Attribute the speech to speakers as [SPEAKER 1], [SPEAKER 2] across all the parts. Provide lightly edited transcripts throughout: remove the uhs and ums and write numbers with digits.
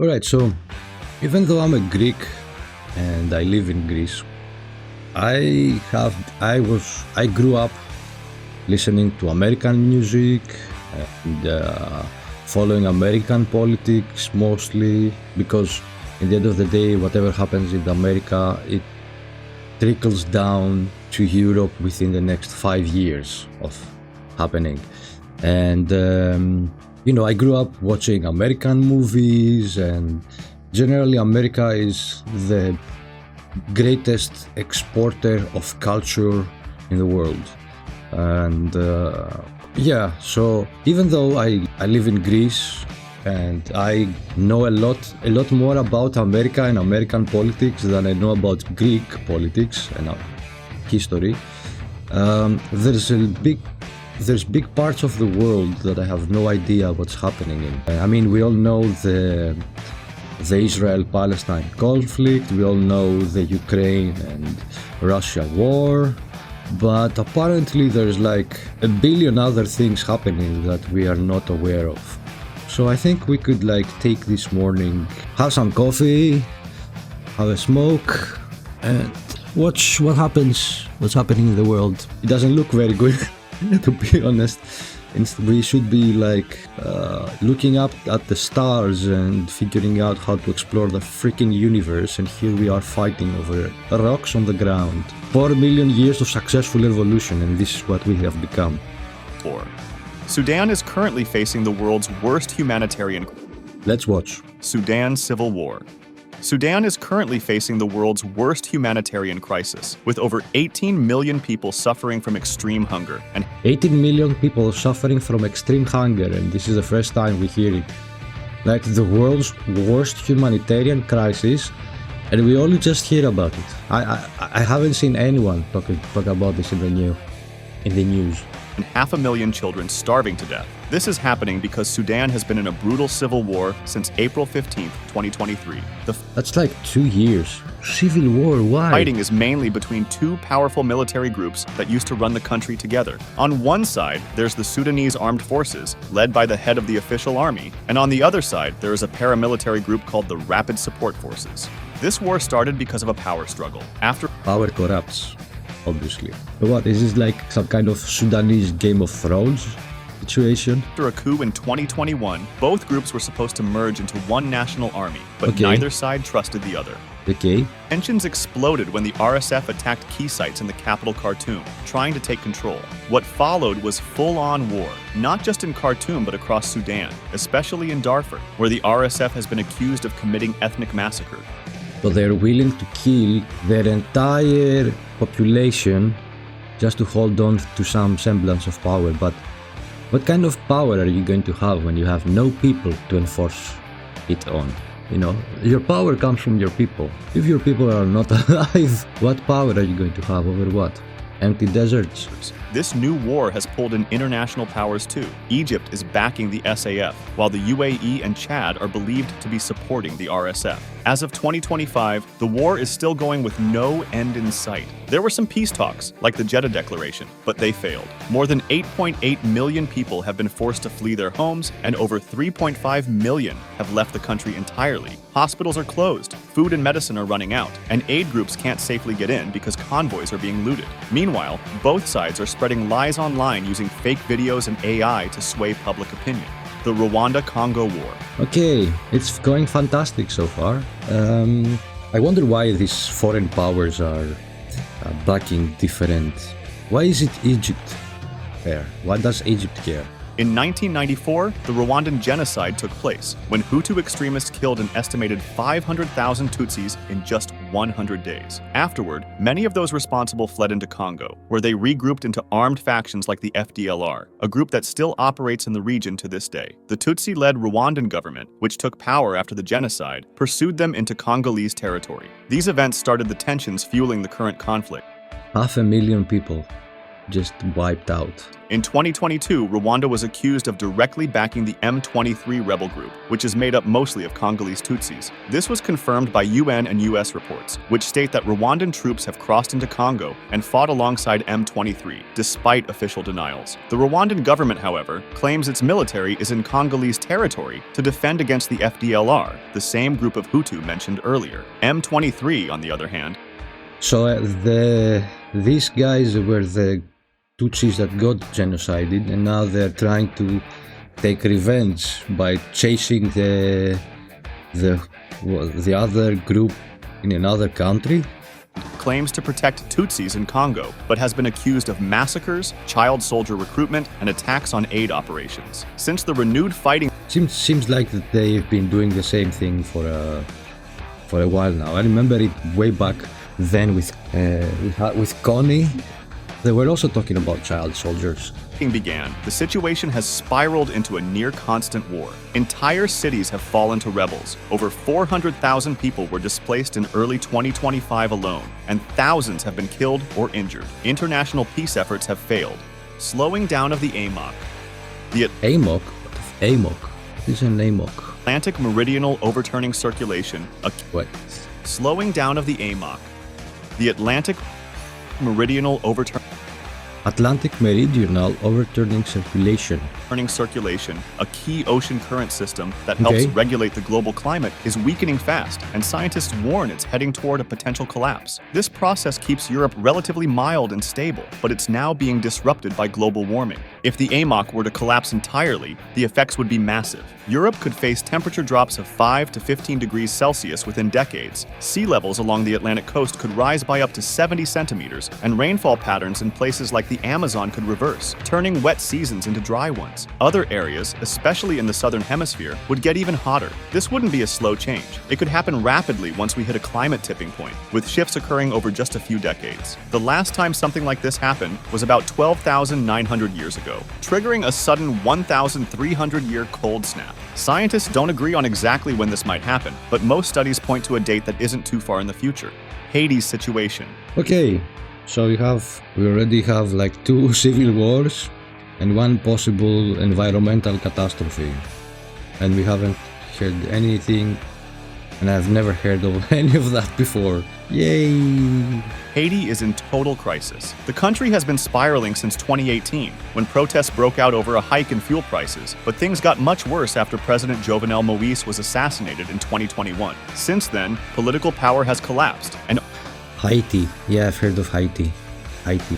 [SPEAKER 1] All right, so even though I'm a Greek and I live in Greece, I grew up listening to American music and following American politics mostly because in the end of the day, whatever happens in America, it trickles down to Europe within the next 5 years of happening. And I grew up watching American movies, and generally, America is the greatest exporter of culture in the world. And so even though I live in Greece and I know a lot more about America and American politics than I know about Greek politics and history, there's big parts of the world that I have no idea what's happening in. I mean, we all know the Israel-Palestine conflict, we all know the Ukraine and Russia war, but apparently there's like a billion other things happening that we are not aware of. So I think we could like take this morning, have some coffee, have a smoke, and watch what's happening in the world. It doesn't look very good, to be honest. We should be like looking up at the stars and figuring out how to explore the freaking universe, and here we are fighting over rocks on the ground. 4 million years of successful evolution, and this is what we have become.
[SPEAKER 2] Sudan is currently facing the world's worst humanitarian.
[SPEAKER 1] Let's watch.
[SPEAKER 2] Sudan Civil War. Sudan is currently facing the world's worst humanitarian crisis, with over 18 million people suffering from extreme hunger and
[SPEAKER 1] 18 million people suffering from extreme hunger, and this is the first time we hear it. Like the world's worst humanitarian crisis, and we only just hear about it. I haven't seen anyone talk about this in the news.
[SPEAKER 2] and 500,000 children starving to death. This is happening because Sudan has been in a brutal civil war since April 15, 2023.
[SPEAKER 1] That's like 2 years. Civil war, why?
[SPEAKER 2] Fighting is mainly between two powerful military groups that used to run the country together. On one side, there's the Sudanese Armed Forces, led by the head of the official army, and on the other side, there is a paramilitary group called the Rapid Support Forces. This war started because of a power struggle. After
[SPEAKER 1] Power corrupts, obviously. But what, is this like some kind of Sudanese Game of Thrones situation?
[SPEAKER 2] After a coup in 2021, both groups were supposed to merge into one national army, but neither side trusted the other.
[SPEAKER 1] Okay.
[SPEAKER 2] Tensions exploded when the RSF attacked key sites in the capital Khartoum, trying to take control. What followed was full-on war, not just in Khartoum but across Sudan, especially in Darfur, where the RSF has been accused of committing ethnic massacre.
[SPEAKER 1] So they're willing to kill their entire population just to hold on to some semblance of power. But what kind of power are you going to have when you have no people to enforce it on? You know, your power comes from your people. If your people are not alive, what power are you going to have over what? Empty deserts.
[SPEAKER 2] This new war has pulled in international powers too. Egypt is backing the SAF, while the UAE and Chad are believed to be supporting the RSF. As of 2025, the war is still going with no end in sight. There were some peace talks, like the Jeddah Declaration, but they failed. More than 8.8 million people have been forced to flee their homes, and over 3.5 million have left the country entirely. Hospitals are closed, food and medicine are running out, and aid groups can't safely get in because convoys are being looted. Meanwhile, both sides are spreading lies online using fake videos and AI to sway public opinion. The Rwanda-Congo War.
[SPEAKER 1] Okay, it's going fantastic so far. I wonder why these foreign powers are backing different. Why is it Egypt there? Why does Egypt care?
[SPEAKER 2] In 1994, the Rwandan genocide took place, when Hutu extremists killed an estimated 500,000 Tutsis in just 100 days. Afterward, many of those responsible fled into Congo, where they regrouped into armed factions like the FDLR, a group that still operates in the region to this day. The Tutsi-led Rwandan government, which took power after the genocide, pursued them into Congolese territory. These events started the tensions fueling the current conflict.
[SPEAKER 1] 500,000 people. just wiped out.
[SPEAKER 2] In 2022, Rwanda was accused of directly backing the M23 rebel group, which is made up mostly of Congolese Tutsis. This was confirmed by UN and US reports, which state that Rwandan troops have crossed into Congo and fought alongside M23, despite official denials. The Rwandan government, however, claims its military is in Congolese territory to defend against the FDLR, the same group of Hutu mentioned earlier. M23, on the other hand,
[SPEAKER 1] So these guys were the Tutsis that got genocided, and now they're trying to take revenge by chasing the other group in another country.
[SPEAKER 2] claims to protect Tutsis in Congo, but has been accused of massacres, child soldier recruitment, and attacks on aid operations. Since the renewed fighting
[SPEAKER 1] Seems like that they've been doing the same thing for a while now. I remember it way back then with Connie. They were also talking about child soldiers.
[SPEAKER 2] began, the situation has spiraled into a near-constant war. Entire cities have fallen to rebels. Over 400,000 people were displaced in early 2025 alone, and thousands have been killed or injured. International peace efforts have failed. Slowing down of the AMOC. The
[SPEAKER 1] AMOC? What is AMOC? What is an AMOC?
[SPEAKER 2] Atlantic Meridional Overturning Circulation.
[SPEAKER 1] What?
[SPEAKER 2] Slowing down of the AMOC. The Atlantic Meridional Overturning Circulation, a key ocean current system that helps regulate the global climate, is weakening fast, and scientists warn it's heading toward a potential collapse. This process keeps Europe relatively mild and stable, but it's now being disrupted by global warming. If the AMOC were to collapse entirely, the effects would be massive. Europe could face temperature drops of 5 to 15 degrees Celsius within decades. Sea levels along the Atlantic coast could rise by up to 70 centimeters, and rainfall patterns in places like the Amazon could reverse, turning wet seasons into dry ones. Other areas, especially in the southern hemisphere, would get even hotter. This wouldn't be a slow change. It could happen rapidly once we hit a climate tipping point, with shifts occurring over just a few decades. The last time something like this happened was about 12,900 years ago, triggering a sudden 1,300-year cold snap. Scientists don't agree on exactly when this might happen, but most studies point to a date that isn't too far in the future. Haiti's situation.
[SPEAKER 1] Okay, so we already have like 2 civil wars and 1 possible environmental catastrophe, and we haven't heard anything, and I've never heard of any of that before. Yay!
[SPEAKER 2] Haiti is in total crisis. The country has been spiraling since 2018, when protests broke out over a hike in fuel prices, but things got much worse after President Jovenel Moïse was assassinated in 2021. Since then, political power has collapsed, and
[SPEAKER 1] Haiti. Yeah, I've heard of Haiti. Haiti.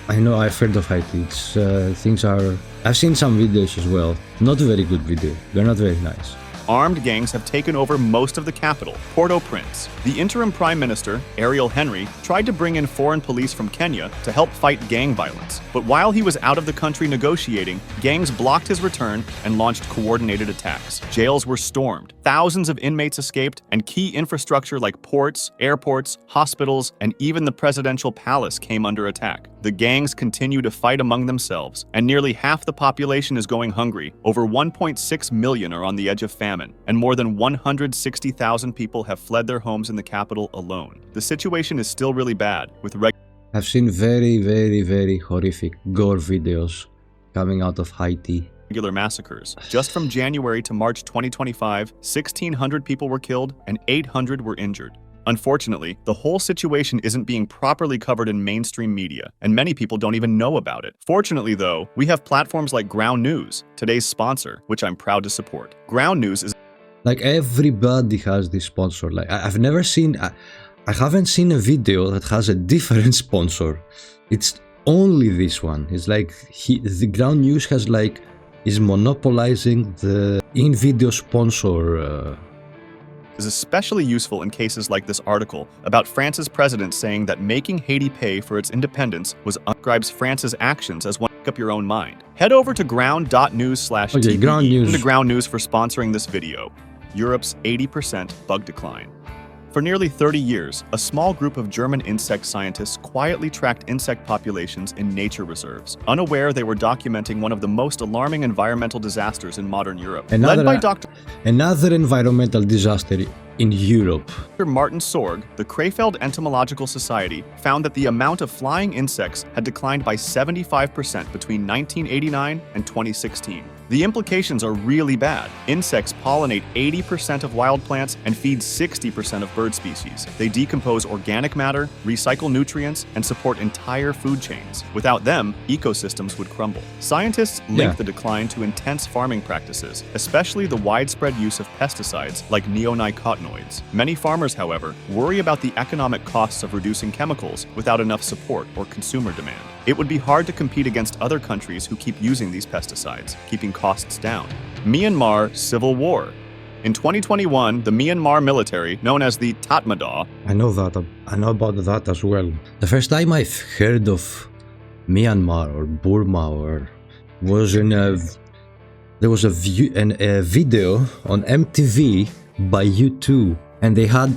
[SPEAKER 1] I know I've heard of Haiti. It's, things are... I've seen some videos as well. Not a very good video. They're not very nice.
[SPEAKER 2] Armed gangs have taken over most of the capital, Port-au-Prince. The interim prime minister, Ariel Henry, tried to bring in foreign police from Kenya to help fight gang violence. But while he was out of the country negotiating, gangs blocked his return and launched coordinated attacks. Jails were stormed, thousands of inmates escaped, and key infrastructure like ports, airports, hospitals, and even the presidential palace came under attack. The gangs continue to fight among themselves, and nearly half the population is going hungry. Over 1.6 million are on the edge of famine, and more than 160,000 people have fled their homes in the capital alone. The situation is still really bad, with
[SPEAKER 1] I've seen very, very, very horrific gore videos coming out of Haiti.
[SPEAKER 2] Regular massacres. Just from January to March 2025, 1,600 people were killed and 800 were injured. Unfortunately, the whole situation isn't being properly covered in mainstream media, and many people don't even know about it. Fortunately, though, we have platforms like Ground News, today's sponsor, which I'm proud to support. Ground News is...
[SPEAKER 1] Like, everybody has this sponsor. Like, I haven't seen a video that has a different sponsor. It's only this one. It's like, the Ground News is monopolizing the in-video sponsor
[SPEAKER 2] is especially useful in cases like this article about France's president saying that making Haiti pay for its independence describes France's actions as one. Make up your own mind. Head over to ground.news/TPE to Ground News for sponsoring this video. Europe's 80% bug decline. For nearly 30 years, a small group of German insect scientists quietly tracked insect populations in nature reserves, unaware they were documenting one of the most alarming environmental disasters in modern Europe. Led by
[SPEAKER 1] Another environmental disaster in Europe.
[SPEAKER 2] Dr. Martin Sorg, the Krefeld Entomological Society, found that the amount of flying insects had declined by 75% between 1989 and 2016. The implications are really bad. Insects pollinate 80% of wild plants and feed 60% of bird species. They decompose organic matter, recycle nutrients, and support entire food chains. Without them, ecosystems would crumble. Scientists link the decline to intense farming practices, especially the widespread use of pesticides like neonicotinoids. Many farmers, however, worry about the economic costs of reducing chemicals without enough support or consumer demand. It would be hard to compete against other countries who keep using these pesticides, keeping costs down. Myanmar Civil War. In 2021, the Myanmar military, known as the Tatmadaw,
[SPEAKER 1] I know about that as well. The first time I've heard of Myanmar or Burma was there was a video on MTV by U2, and they had,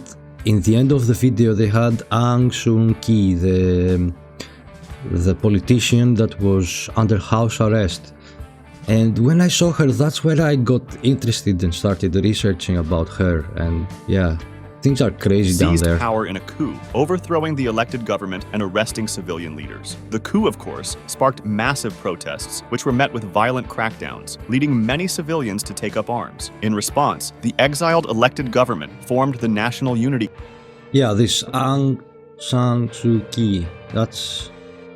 [SPEAKER 1] in the end of the video, they had Aung San Suu Kyi, the politician that was under house arrest. And when I saw her, that's where I got interested and started researching about her. And yeah, things are crazy down there.
[SPEAKER 2] Seized power in a coup, overthrowing the elected government and arresting civilian leaders. The coup, of course, sparked massive protests, which were met with violent crackdowns, leading many civilians to take up arms. In response, the exiled elected government formed the National Unity.
[SPEAKER 1] Yeah, this Aung San Suu Kyi,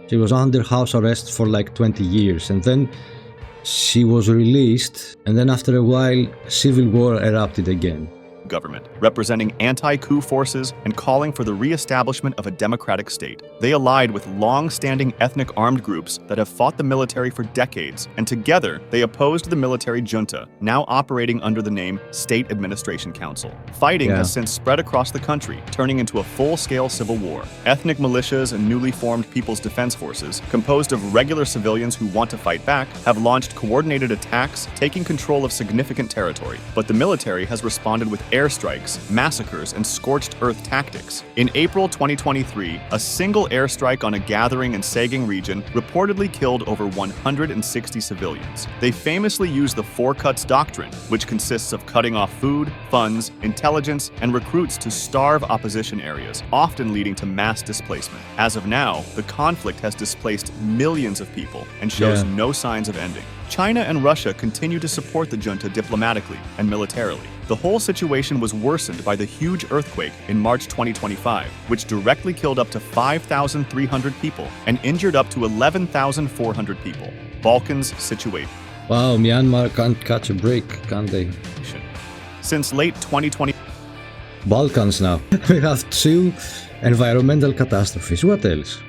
[SPEAKER 1] she was under house arrest for like 20 years, and then she was released, and then after a while, civil war erupted again.
[SPEAKER 2] Government, representing anti-coup forces and calling for the re-establishment of a democratic state. They allied with long-standing ethnic armed groups that have fought the military for decades, and together they opposed the military junta, now operating under the name State Administration Council. Fighting has since spread across the country, turning into a full-scale civil war. Ethnic militias and newly formed People's Defense Forces, composed of regular civilians who want to fight back, have launched coordinated attacks, taking control of significant territory. But the military has responded with airstrikes, massacres, and scorched earth tactics. In April 2023, a single airstrike on a gathering in Saging region reportedly killed over 160 civilians. They famously use the Four Cuts doctrine, which consists of cutting off food, funds, intelligence, and recruits to starve opposition areas, often leading to mass displacement. As of now, the conflict has displaced millions of people and shows no signs of ending. China and Russia continue to support the junta diplomatically and militarily. The whole situation was worsened by the huge earthquake in March 2025, which directly killed up to 5,300 people and injured up to 11,400 people. Balkans situation.
[SPEAKER 1] Wow, Myanmar can't catch a break, can they?
[SPEAKER 2] Since late 2020,
[SPEAKER 1] Balkans now. We have two environmental catastrophes. What else?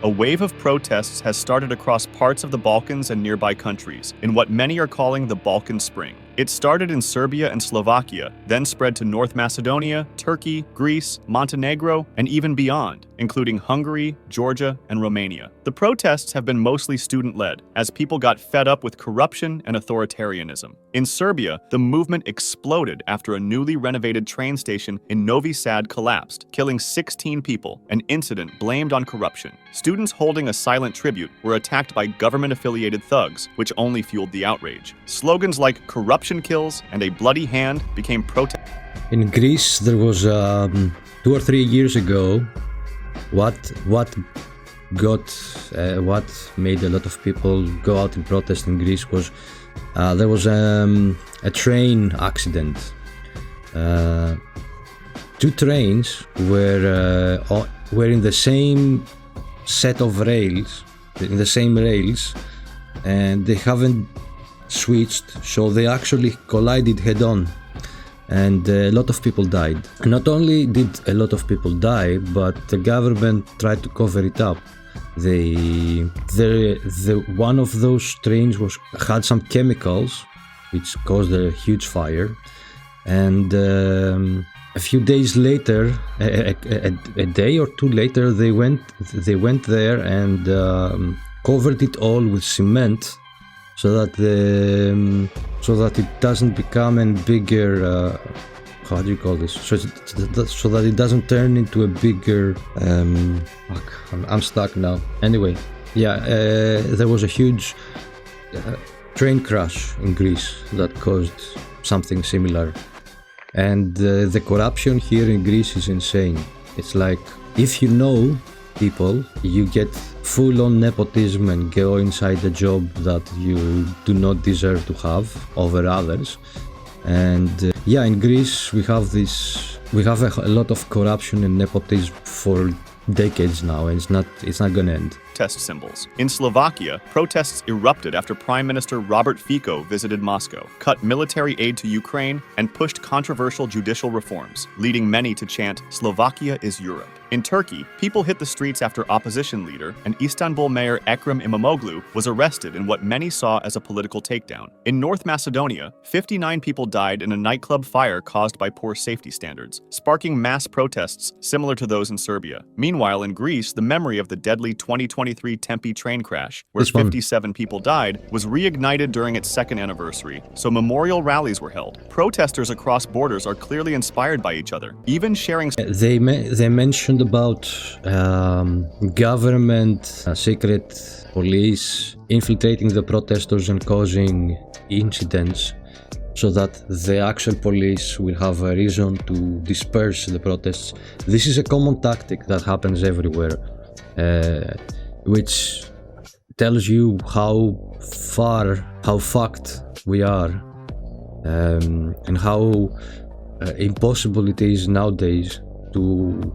[SPEAKER 2] A wave of protests has started across parts of the Balkans and nearby countries, in what many are calling the Balkan Spring. It started in Serbia and Slovakia, then spread to North Macedonia, Turkey, Greece, Montenegro, and even beyond, including Hungary, Georgia, and Romania. The protests have been mostly student-led, as people got fed up with corruption and authoritarianism. In Serbia, the movement exploded after a newly renovated train station in Novi Sad collapsed, killing 16 people, an incident blamed on corruption. Students holding a silent tribute were attacked by government-affiliated thugs, which only fueled the outrage. Slogans like "corruption kills" and "a bloody hand" became protest.
[SPEAKER 1] In Greece, there was 2 or 3 years ago, what made a lot of people go out in protest in Greece was there was a train accident. 2 trains were in the same set of rails, and they haven't switched, so they actually collided head-on, and a lot of people died. Not only did a lot of people die, but the government tried to cover it up. One of those trains had some chemicals which caused a huge fire, and a few days later, a day or two later, they went there and covered it all with cement, so that it doesn't become a bigger. How do you call this? So that it doesn't turn into a bigger. I'm stuck now. Anyway, there was a huge train crash in Greece that caused something similar. And the corruption here in Greece is insane. It's like, if you know people, you get full-on nepotism and go inside a job that you do not deserve to have over others. And in Greece we have a lot of corruption and nepotism for decades now, and it's not gonna end.
[SPEAKER 2] Protest symbols. In Slovakia, protests erupted after Prime Minister Robert Fico visited Moscow, cut military aid to Ukraine, and pushed controversial judicial reforms, leading many to chant, "Slovakia is Europe." In Turkey, people hit the streets after opposition leader and Istanbul mayor Ekrem İmamoğlu was arrested in what many saw as a political takedown. In North Macedonia, 59 people died in a nightclub fire caused by poor safety standards, sparking mass protests similar to those in Serbia. Meanwhile, in Greece, the memory of the deadly 2023 Tempe train crash, where 57 people died, was reignited during its second anniversary, so memorial rallies were held. Protesters across borders are clearly inspired by each other, even sharing...
[SPEAKER 1] They mentioned about government secret police infiltrating the protesters and causing incidents so that the actual police will have a reason to disperse the protests. This is a common tactic that happens everywhere, which tells you how fucked we are, and how impossible it is nowadays to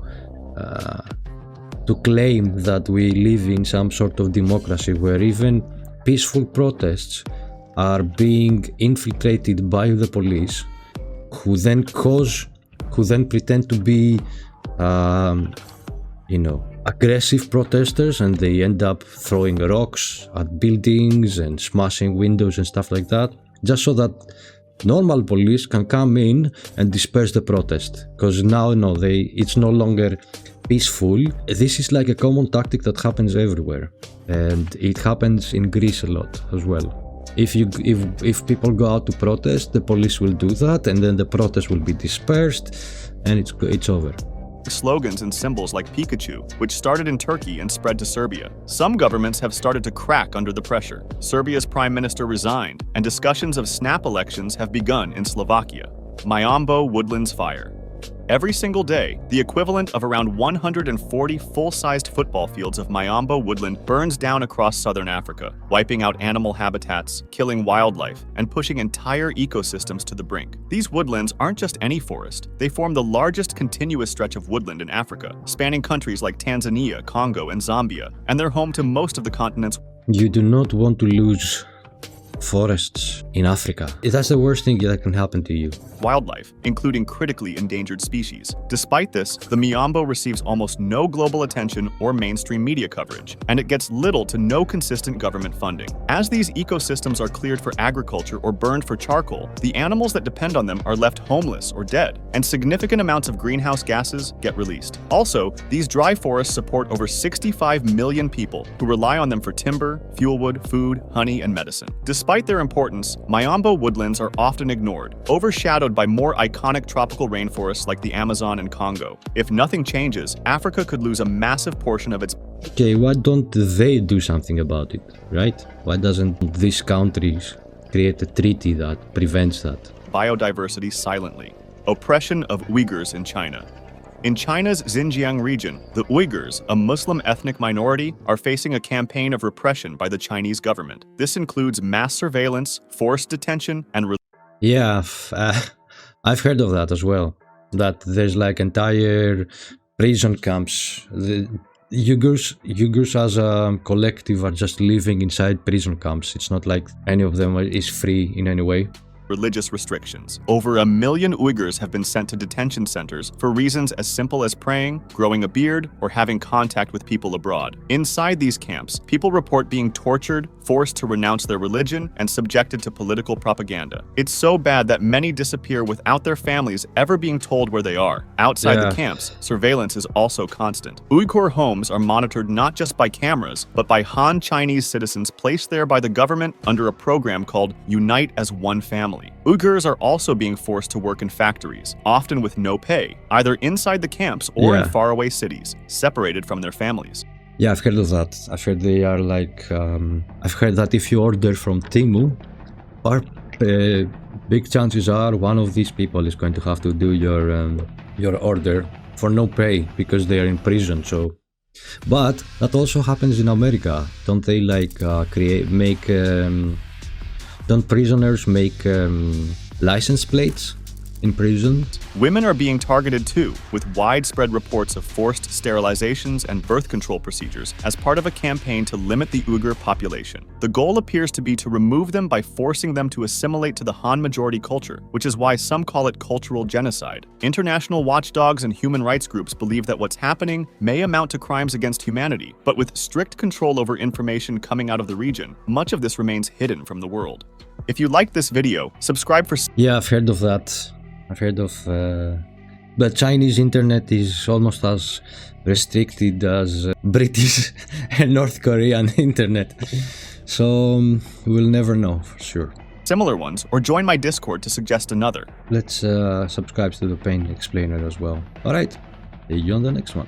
[SPEAKER 1] claim that we live in some sort of democracy where even peaceful protests are being infiltrated by the police, who then pretend to be aggressive protesters, and they end up throwing rocks at buildings and smashing windows and stuff like that, just so that normal police can come in and disperse the protest, because now it's no longer peaceful. This is like a common tactic that happens everywhere, and it happens in Greece a lot as well. If people go out to protest, the police will do that, and then the protest will be dispersed, and it's over.
[SPEAKER 2] Slogans and symbols like Pikachu, which started in Turkey and spread to Serbia. Some governments have started to crack under the pressure. Serbia's prime minister resigned, and discussions of snap elections have begun in Slovakia. Myanmar Woodlands fire. Every single day, the equivalent of around 140 full-sized football fields of Myanmar woodland burns down across southern Africa, wiping out animal habitats, killing wildlife, and pushing entire ecosystems to the brink. These woodlands aren't just any forest. They form the largest continuous stretch of woodland in Africa, spanning countries like Tanzania, Congo, and Zambia, and they're home to most of the continent's...
[SPEAKER 1] You do not want to lose forests in Africa. That's the worst thing that can happen to you.
[SPEAKER 2] Wildlife, including critically endangered species. Despite this, the Myanmar receives almost no global attention or mainstream media coverage, and it gets little to no consistent government funding. As these ecosystems are cleared for agriculture or burned for charcoal, the animals that depend on them are left homeless or dead, and significant amounts of greenhouse gases get released. Also, these dry forests support over 65 million people who rely on them for timber, fuelwood, food, honey, and medicine. Despite their importance, Myanmar woodlands are often ignored, overshadowed by more iconic tropical rainforests like the Amazon and Congo. If nothing changes, Africa could lose a massive portion of its...
[SPEAKER 1] Okay, why don't they do something about it, right? Why doesn't these countries create a treaty that prevents that?
[SPEAKER 2] Biodiversity silently. Oppression of Uighurs in China. In China's Xinjiang region, the Uighurs, a Muslim ethnic minority, are facing a campaign of repression by the Chinese government. This includes mass surveillance, forced detention, and...
[SPEAKER 1] Yeah, I've heard of that as well. That there's like entire prison camps. The Uyghurs as a collective are just living inside prison camps. It's not like any of them is free in any way.
[SPEAKER 2] Religious restrictions. Over 1 million Uyghurs have been sent to detention centers for reasons as simple as praying, growing a beard, or having contact with people abroad. Inside these camps, people report being tortured, forced to renounce their religion, and subjected to political propaganda. It's so bad that many disappear without their families ever being told where they are. Outside the camps, surveillance is also constant. Uighur homes are monitored not just by cameras, but by Han Chinese citizens placed there by the government under a program called Unite as One Family. Uyghurs are also being forced to work in factories, often with no pay, either inside the camps or in faraway cities, separated from their families.
[SPEAKER 1] Yeah, I've heard of that. I've heard they are like... I've heard that if you order from Temu or big chances are one of these people is going to have to do your order for no pay because they are in prison. So, but that also happens in America, don't they? Like don't prisoners make license plates in prison?
[SPEAKER 2] Women are being targeted too, with widespread reports of forced sterilizations and birth control procedures as part of a campaign to limit the Uighur population. The goal appears to be to remove them by forcing them to assimilate to the Han majority culture, which is why some call it cultural genocide. International watchdogs and human rights groups believe that what's happening may amount to crimes against humanity, but with strict control over information coming out of the region, much of this remains hidden from the world. If you liked this video, subscribe for...
[SPEAKER 1] Yeah, I've heard of that. I've heard of... But Chinese internet is almost as restricted as British and North Korean internet. So we'll never know for sure.
[SPEAKER 2] Similar ones, or join my Discord to suggest another.
[SPEAKER 1] Let's subscribe to the Pain Explainer as well. Alright, see you on the next one.